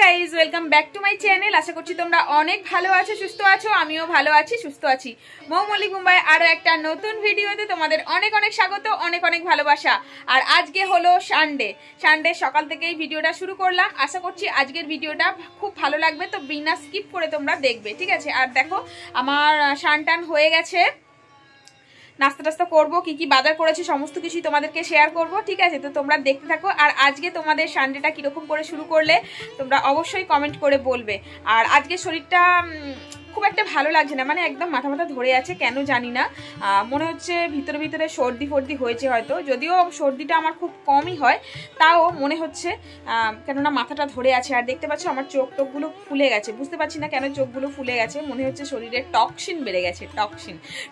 Guys welcome back to my channel. আশা করছি তোমরা অনেক ভালো আছো, সুস্থ আছো। আমিও ভালো আছি, সুস্থ আছি। মৌ মল্লিক মুম্বাই আরো একটা নতুন ভিডিওতে তোমাদের অনেক অনেক স্বাগত, অনেক অনেক ভালোবাসা। আর আজকে হলো সানডে সকাল থেকেই ভিডিওটা শুরু করলাম। আশা করছি আজকের ভিডিওটা খুব ভালো লাগবে, তো বিনা স্কিপ করে তোমরা দেখবে, ঠিক আছে? আর দেখো আমার টান হয়ে গেছে, নাস্তা টাস্তা করবো, কি কি বাজার করেছি সমস্ত কিছুই তোমাদেরকে শেয়ার করব, ঠিক আছে? তো তোমরা দেখতে থাকো। আর আজকে তোমাদের সানডেটা কিরকম করে শুরু করলে তোমরা অবশ্যই কমেন্ট করে বলবে। আর আজকে শরীরটা খুব একটা ভালো লাগছে না, মানে একদম মাথা ধরে আছে, কেন জানি না। মনে হচ্ছে ভিতরে ভিতরে সর্দি ফর্দি হয়েছে হয়তো, যদিও সর্দিটা আমার খুব কমই হয়, তাও মনে হচ্ছে কেননা মাথাটা ধরে আছে। আর দেখতে পাচ্ছ আমার চোখ টোকগুলো ফুলে গেছে, বুঝতে পারছি না কেন চোখগুলো ফুলে গেছে। মনে হচ্ছে শরীরে টক্সিন বেড়ে গেছে,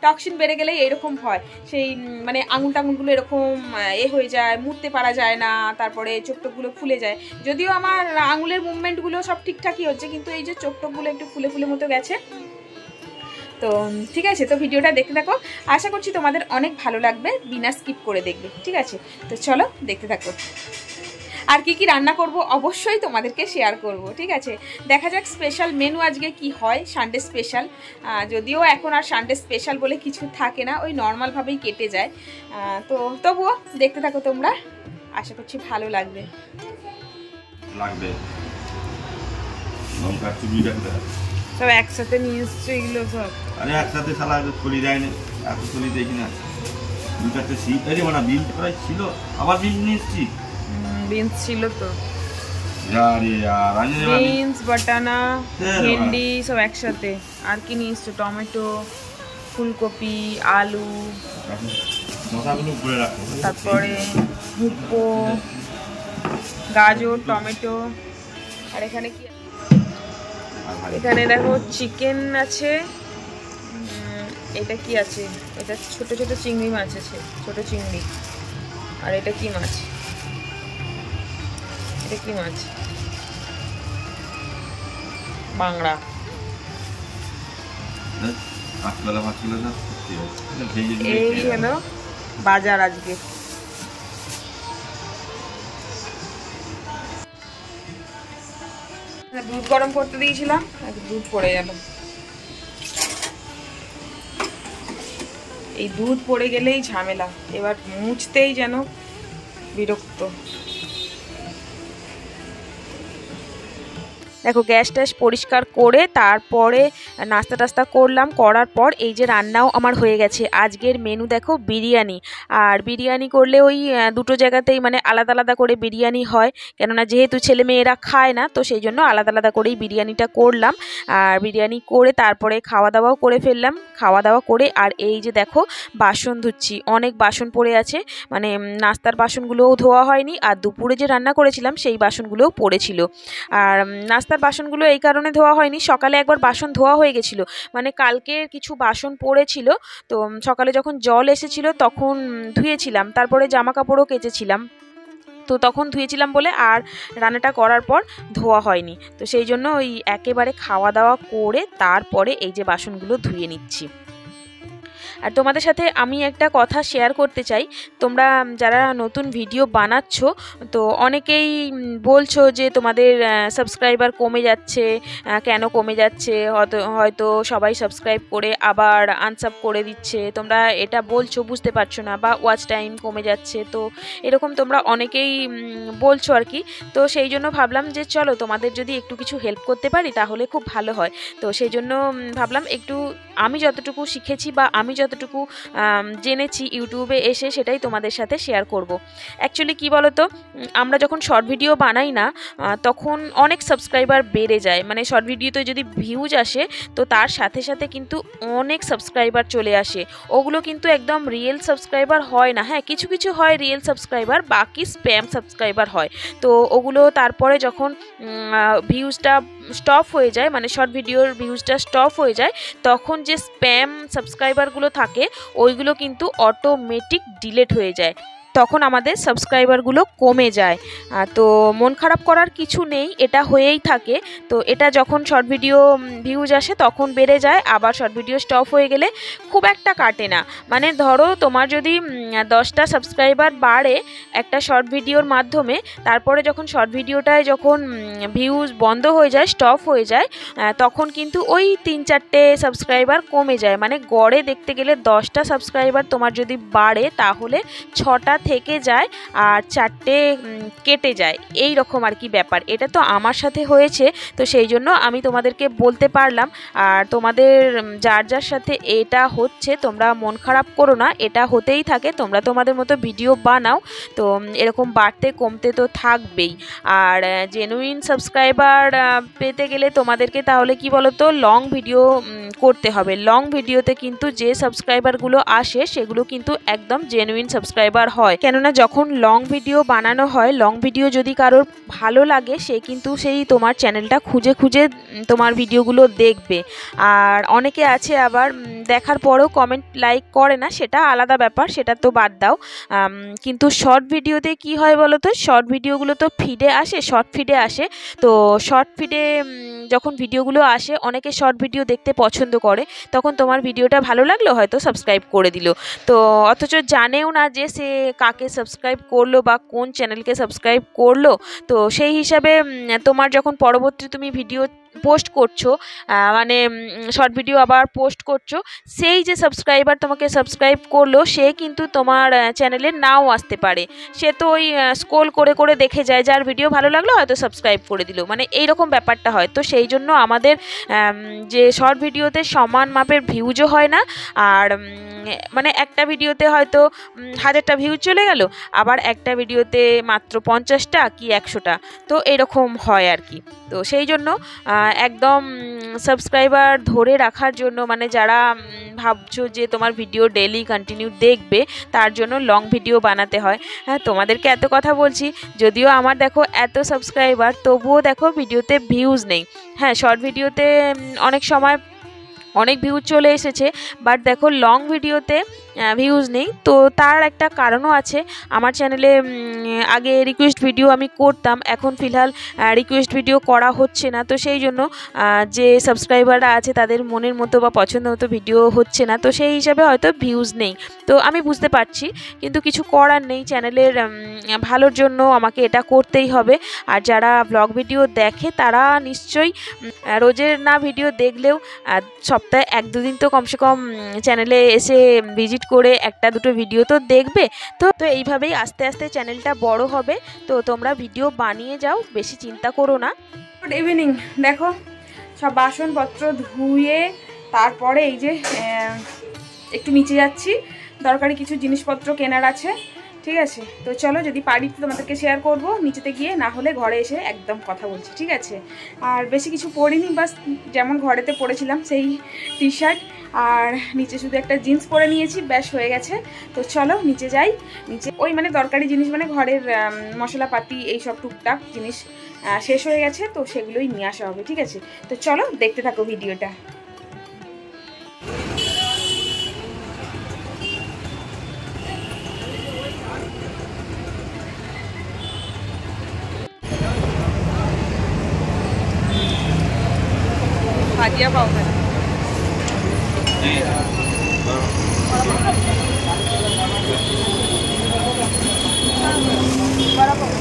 টক্সিন বেড়ে গেলেই এরকম হয়। সেই মানে আঙুল টাঙুলগুলো এরকম হয়ে যায়, মুড়তে পারা যায় না, তারপরে চোখ টোকগুলো ফুলে যায়। যদিও আমার আঙুলের মুভমেন্টগুলো সব ঠিকঠাকই হচ্ছে, কিন্তু এই যে চোখ টোকগুলো একটু ফুলে ফুলে মতো গেছে। তো ঠিক আছে, তো ভিডিওটা দেখতে থাকো, আশা করছি তোমাদের অনেক ভালো লাগবে, বিনা স্কিপ করে দেখবে, ঠিক আছে? তো চলো দেখতে থাকো। আর কি কি রান্না করব অবশ্যই তোমাদেরকে শেয়ার করব, ঠিক আছে? দেখা যাক স্পেশাল মেনু আজকে কি হয়, সানডে স্পেশাল। যদিও এখন আর সানডে স্পেশাল বলে কিছু থাকে না, ওই নর্মালভাবেই কেটে যায়। তো তবুও দেখতে থাকো তোমরা, আশা করছি ভালো লাগবে। সব একসাথে নিয়ে এসছো এগুলো সব? আরে একসাথে সালা ছড়ি যায় না, এত ছড়ি দেখি না। দু চারটে শীত আরে মানে বিনস প্রায় ছিল, আবার বিনস নিয়ে এসছি। বিনস ছিল তো, বিনস বাটানা ভেন্ডি সব একসাথে। আর কি নিয়ে এসছো? টমেটো, ফুলকপি, আলু, তারপরে মুখো, গাজর, টমেটো। আর এখানে কি? এখানে দেখো চিকেন আছে। এটা কি আছে? এটা ছোট ছোট চিংড়ি মাছ আছে, ছোট চিংড়ি। আর এটা কি মাছ? এটা কি মাছ? বাংলা। এই হলো বাজার আজকে। দুধ গরম করতে দিয়েছিলাম, দুধ পড়ে গেল। এই দুধ পড়ে গেলেই ঝামেলা, এবার মুছতেই যেন বিরক্ত। দেখো গ্যাস ট্যাস পরিষ্কার করে তারপরে নাস্তা টাস্তা করলাম, করার পর এই যে রান্নাও আমার হয়ে গেছে। আজকের মেনু দেখো বিরিয়ানি। আর বিরিয়ানি করলে ওই দুটো জায়গাতেই মানে আলাদা আলাদা করে বিরিয়ানি হয়, কেননা যেহেতু ছেলে মেয়েরা খায় না, তো সেই জন্য আলাদা আলাদা করেই বিরিয়ানিটা করলাম। আর বিরিয়ানি করে তারপরে খাওয়া দাওয়াও করে ফেললাম। খাওয়া দাওয়া করে আর এই যে দেখো বাসন ধুচ্ছি, অনেক বাসন পড়ে আছে, মানে নাস্তার বাসনগুলোও ধোয়া হয়নি, আর দুপুরে যে রান্না করেছিলাম সেই বাসনগুলোও পড়েছিল। আর নাস্তার বাসনগুলো এই কারণে ধোয়া হয়নি, সকালে একবার বাসন ধোয়া হয়ে গেছিলো, মানে কালকে কিছু বাসন পড়েছিল, তো সকালে যখন জল এসেছিল তখন ধুয়েছিলাম, তারপরে জামা কাপড়ও কেচেছিলাম, তো তখন ধুয়েছিলাম বলে আর রান্নাটা করার পর ধোয়া হয়নি। তো সেই জন্য ওই একেবারে খাওয়া দাওয়া করে তারপরে এই যে বাসনগুলো ধুয়ে নিচ্ছি। আর তোমাদের সাথে আমি একটা কথা শেয়ার করতে চাই, তোমরা যারা নতুন ভিডিও বানাচ্ছ, তো অনেকেই বলছো যে তোমাদের সাবস্ক্রাইবার কমে যাচ্ছে, কেন কমে যাচ্ছে? হয়তো সবাই সাবস্ক্রাইব করে আবার আনসাব করে দিচ্ছে, তোমরা এটা বলছো, বুঝতে পারছো না, বা ওয়াচ টাইম কমে যাচ্ছে, তো এরকম তোমরা অনেকেই বলছো আর কি। তো সেই জন্য ভাবলাম যে চলো তোমাদের যদি একটু কিছু হেল্প করতে পারি তাহলে খুব ভালো হয়। তো সেই জন্য ভাবলাম একটু আমি যতটুকু শিখেছি বা আমি যতটুকু জেনেছি ইউটিউবে এসে সেটাই তোমাদের সাথে শেয়ার করব। অ্যাকচুয়ালি কি বলো তো, আমরা যখন শর্ট ভিডিও বানাই না তখন অনেক সাবস্ক্রাইবার বেড়ে যায়, মানে শর্ট ভিডিওতে যদি ভিউজ আসে তো তার সাথে সাথে কিন্তু অনেক সাবস্ক্রাইবার চলে আসে। ওগুলো কিন্তু একদম রিয়েল সাবস্ক্রাইবার হয় না, হ্যাঁ কিছু কিছু হয় রিয়েল সাবস্ক্রাইবার, বাকি স্প্যাম সাবস্ক্রাইবার হয়। তো ওগুলো তারপরে যখন ভিউজটা স্টপ হয়ে যায়, মানে শর্ট ভিডিওর ভিউজটা স্টপ হয়ে যায়, তখন যে স্প্যাম সাবস্ক্রাইবারগুলো থাকে ওইগুলো কিন্তু অটোমেটিক ডিলিট হয়ে যায়। তখন আমাদের সাবস্ক্রাইবারগুলো কমে যায়। তো মন খারাপ করার কিছু নেই, এটা হয়েই থাকে। তো এটা যখন শর্ট ভিডিও ভিউজ আসে তখন বেড়ে যায়, আবার শর্ট ভিডিও স্টপ হয়ে গেলে খুব একটা কাটে না। মানে ধরো তোমার যদি 10টা সাবস্ক্রাইবার বাড়ে একটা শর্ট ভিডিওর মাধ্যমে, তারপরে যখন শর্ট ভিডিওটায় যখন ভিউজ বন্ধ হয়ে যায়, স্টপ হয়ে যায়, তখন কিন্তু ওই 3-4টে সাবস্ক্রাইবার কমে যায়। মানে গড়ে দেখতে গেলে 10টা সাবস্ক্রাইবার তোমার যদি বাড়ে তাহলে 6টা থেকে যায় আর 4টে কেটে যায়, এই রকম আর কি ব্যাপার। এটা তো আমার সাথে হয়েছে, তো সেই জন্য আমি তোমাদেরকে বলতে পারলাম। আর তোমাদের যার যার সাথে এটা হচ্ছে তোমরা মন খারাপ করো না, এটা হতেই থাকে, তোমরা তোমাদের মতো ভিডিও বানাও, তো এরকম বাড়তে কমতে তো থাকবেই। আর জেনুইন সাবস্ক্রাইবার পেতে গেলে তোমাদেরকে তাহলে কি বলো তো, লং ভিডিও করতে হবে। লং ভিডিওতে কিন্তু যে সাবস্ক্রাইবারগুলো আসে সেগুলো কিন্তু একদম জেনুইন সাবস্ক্রাইবার হয়। কেননা যখন লং ভিডিও বানানো হয়, লং ভিডিও যদি কারোর ভালো লাগে সে কিন্তু সেই তোমার চ্যানেলটা খুঁজে খুঁজে তোমার ভিডিওগুলো দেখবে। আর অনেকে আছে আবার দেখার পরেও কমেন্ট লাইক করে না, সেটা আলাদা ব্যাপার, সেটা তো বাদ দাও। কিন্তু শর্ট ভিডিওতে কি হয় বলো তো, শর্ট ভিডিওগুলো তো ফিডে আসে, শর্ট ফিডে আসে। তো শর্ট ফিডে যখন ভিডিওগুলো আসে অনেকে শর্ট ভিডিও দেখতে পছন্দ করে, তখন তোমার ভিডিওটা ভালো লাগলো হয়তো সাবস্ক্রাইব করে দিল, তো অথচ জানেও না যে সে কাকে সাবস্ক্রাইব করলো বা কোন চ্যানেলকে সাবস্ক্রাইব করলো। তো সেই হিসাবে তোমার যখন পরবর্তী তুমি ভিডিও পোস্ট করছো, মানে শর্ট ভিডিও আবার পোস্ট করছো, সেই যে সাবস্ক্রাইবার তোমাকে সাবস্ক্রাইব করলো সে কিন্তু তোমার চ্যানেলে নাও আসতে পারে। সে তো ওই স্ক্রল করে করে দেখে যায়, যার ভিডিও ভালো লাগলো হয়তো সাবস্ক্রাইব করে দিল, মানে এইরকম ব্যাপারটা হয়। তো সেই জন্য আমাদের যে শর্ট ভিডিওতে সমান মাপের ভিউজও হয় না। আর মানে একটা ভিডিওতে হয়তো 1000টা ভিউজ চলে গেল, আবার একটা ভিডিওতে মাত্র 50টা কি 100টা, তো এরকম হয় আর কি। তো সেই জন্য একদম সাবস্ক্রাইবার ধরে রাখার জন্য, মানে যারা ভাবছো যে তোমার ভিডিও ডেইলি কন্টিনিউ দেখবে, তার জন্য লং ভিডিও বানাতে হয়। হ্যাঁ, তোমাদেরকে এত কথা বলছি, যদিও আমার দেখো এত সাবস্ক্রাইবার, তবুও দেখো ভিডিওতে ভিউজ নেই। হ্যাঁ, শর্ট ভিডিওতে অনেক সময় অনেক ভিউজ চলে এসেছে, বাট দেখো লং ভিডিওতে ভিউজ নেই। তো তার একটা কারণও আছে। আমার চ্যানেলে আগে রিকোয়েস্ট ভিডিও আমি করতাম, এখন ফিলহাল রিকোয়েস্ট ভিডিও করা হচ্ছে না। তো সেই জন্য যে সাবস্ক্রাইবাররা আছে তাদের মনের মতো বা পছন্দ মতো ভিডিও হচ্ছে না, তো সেই হিসাবে হয়তো ভিউজ নেই। তো আমি বুঝতে পারছি, কিন্তু কিছু করার নেই, চ্যানেলের ভালোর জন্য আমাকে এটা করতেই হবে। আর যারা ব্লগ ভিডিও দেখে তারা নিশ্চয়ই রোজের না ভিডিও দেখলেও সপ্তাহে 1-2 দিন তো কমসে কম চ্যানেলে এসে ভিজিট করে 1-2টো ভিডিও তো দেখবে। তো এইভাবেই আস্তে আস্তে চ্যানেলটা বড় হবে। তো তোমরা ভিডিও বানিয়ে যাও, বেশি চিন্তা করো না। Good evening. দেখো সব বাসনপত্র ধুয়ে তারপরে এই যে একটু নিচে যাচ্ছি, দরকারি কিছু জিনিসপত্র কেনার আছে, ঠিক আছে? তো চলো, যদি পারি তো তোমাদেরকে শেয়ার করব নিচেতে গিয়ে, না হলে ঘরে এসে একদম কথা বলছি, ঠিক আছে? আর বেশি কিছু পরিনি, বাস যেমন ঘরেতে পরেছিলাম সেই টি শার্ট আর নিচে শুধু একটা জিন্স পরে নিয়েছি, ব্যাস হয়ে গেছে। তো চলো নিচে যাই। নিচে ওই মানে দরকারি জিনিস, মানে ঘরের মশলাপাতি এইসব টুকটাক জিনিস শেষ হয়ে গেছে, তো সেগুলোই নিয়ে আসা হবে, ঠিক আছে? তো চলো দেখতে থাকো ভিডিওটা। भाजिया पाव है बड़ा पाव,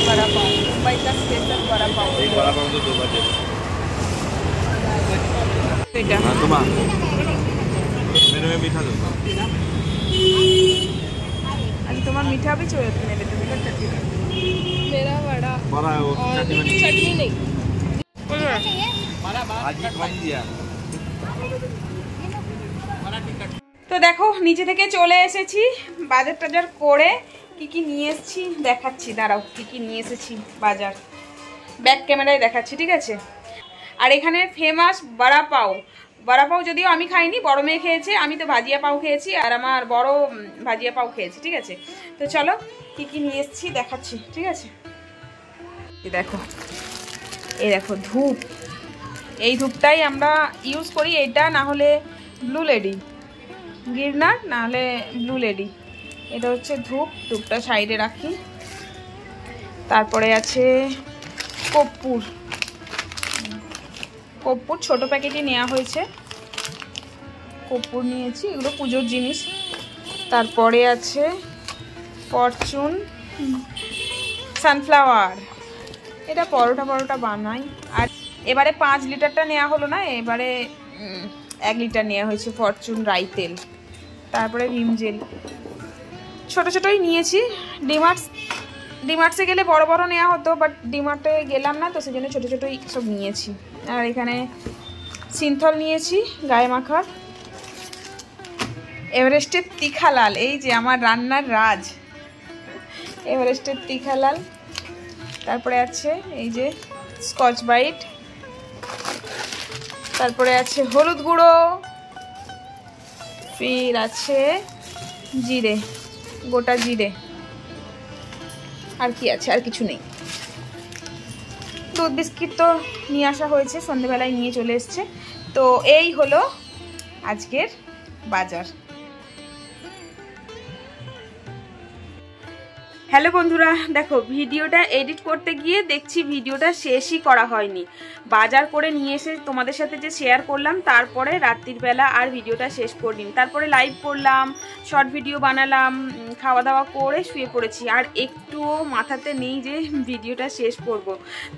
बड़ा पाव मुंबई का स्पेशल बड़ा पाव। एक बड़ा पाव तो 2 बजे। हाँ तुम्हारा मेरे में मीठा दो। अभी तुम्हारा मीठा भी चाहिए तुम्हें, बेटा चटनी मेरा बड़ा बड़ा है वो, चटनी नहीं भाजी खाई दिया। তো দেখো নিচে থেকে চলে এসেছি, বাজার টাজার করে কি কি নিয়ে এসেছি দেখাচ্ছি, দাঁড়াও কি কি নিয়ে এসেছি বাজার, ব্যাক ক্যামেরায় দেখাচ্ছি, ঠিক আছে? আর এখানে ফেমাস বড়া পাও, বড়া পাও যদিও আমি খাইনি, বড় মেয়ে খেয়েছে, আমি তো ভাজিয়া পাও খেয়েছি আর আমার বড় ভাজিয়া পাও খেয়েছি, ঠিক আছে? তো চলো কি কি নিয়ে এসেছি দেখাচ্ছি, ঠিক আছে? দেখো, এই দেখো ধূপ, এই ধূপটাই আমরা ইউজ করি, এটা না হলে ব্লু লেডি, গিরনার না হলে ব্লু লেডি, এটা হচ্ছে ধূপ, ধূপটা সাইডে রাখি। তারপরে আছে কর্পূর, কর্পূর ছোট প্যাকেটই নেওয়া হয়েছে, কর্পূর নিয়েছি, এগুলো পুজোর জিনিস। তারপরে আছে ফরচুন সানফ্লাওয়ার, এটা পরোটা বানাই। আর এবারে 5 লিটারটা নেওয়া হলো না, এবারে 1 লিটার নেওয়া হয়েছে ফরচুন রাই তেল। তারপরে ভিম জেল, ছোটো ছোটোই নিয়েছি। ডিমার্টসে গেলে বড় বড় নেওয়া হতো, বাট ডিমার্টে গেলাম না, তো সেই জন্য ছোটো ছোটোই সব নিয়েছি। আর এখানে সিনথল নিয়েছি গায়ে মাখার। এভারেস্টের তিখালাল, এই যে আমার রান্নার রাজ, এভারেস্টের তিখালাল। তারপরে আছে এই যে স্কচ ব্রাইট। তারপরে আছে হলুদ গুঁড়ো, ফির আছে জিরে, গোটা জিরে। আর কি আছে? আর কিছু নেই। দুধ বিস্কিট তো নিয়ে আসা হয়েছে, সন্ধেবেলায় নিয়ে চলে এসছে। তো এই হলো আজকের বাজার। হ্যালো বন্ধুরা, দেখো ভিডিওটা এডিট করতে গিয়ে দেখছি ভিডিওটা শেষই করা হয়নি। বাজার করে নিয়ে এসে তোমাদের সাথে যে শেয়ার করলাম, তারপরে রাত্রির বেলা আর ভিডিওটা শেষ করিনি। তারপরে লাইভ করলাম, শর্ট ভিডিও বানালাম, খাওয়া দাওয়া করে শুয়ে পড়েছি। আর একটুও মাথাতে নেই যে ভিডিওটা শেষ করব।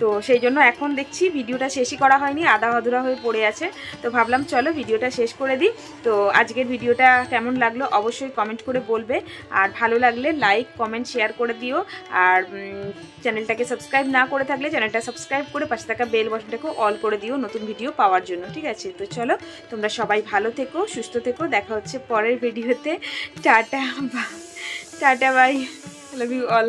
তো সেই জন্য এখন দেখছি ভিডিওটা শেষই করা হয়নি, আধা আধুরা হয়ে পড়ে আছে। তো ভাবলাম চলো ভিডিওটা শেষ করে দিই। তো আজকের ভিডিওটা কেমন লাগলো অবশ্যই কমেন্ট করে বলবে। আর ভালো লাগলে লাইক, কমেন্ট, শেয়ার করে দিও। আর চ্যানেলটাকে সাবস্ক্রাইব না করে থাকলে চ্যানেলটা সাবস্ক্রাইব করে পাশে থাকা বেল বাটনটাকে অল করে দিও নতুন ভিডিও পাওয়ার জন্য, ঠিক আছে? তো চলো, তোমরা সবাই ভালো থেকো, সুস্থ থেকো। দেখা হচ্ছে পরের ভিডিওতে। Tata bye, love you all.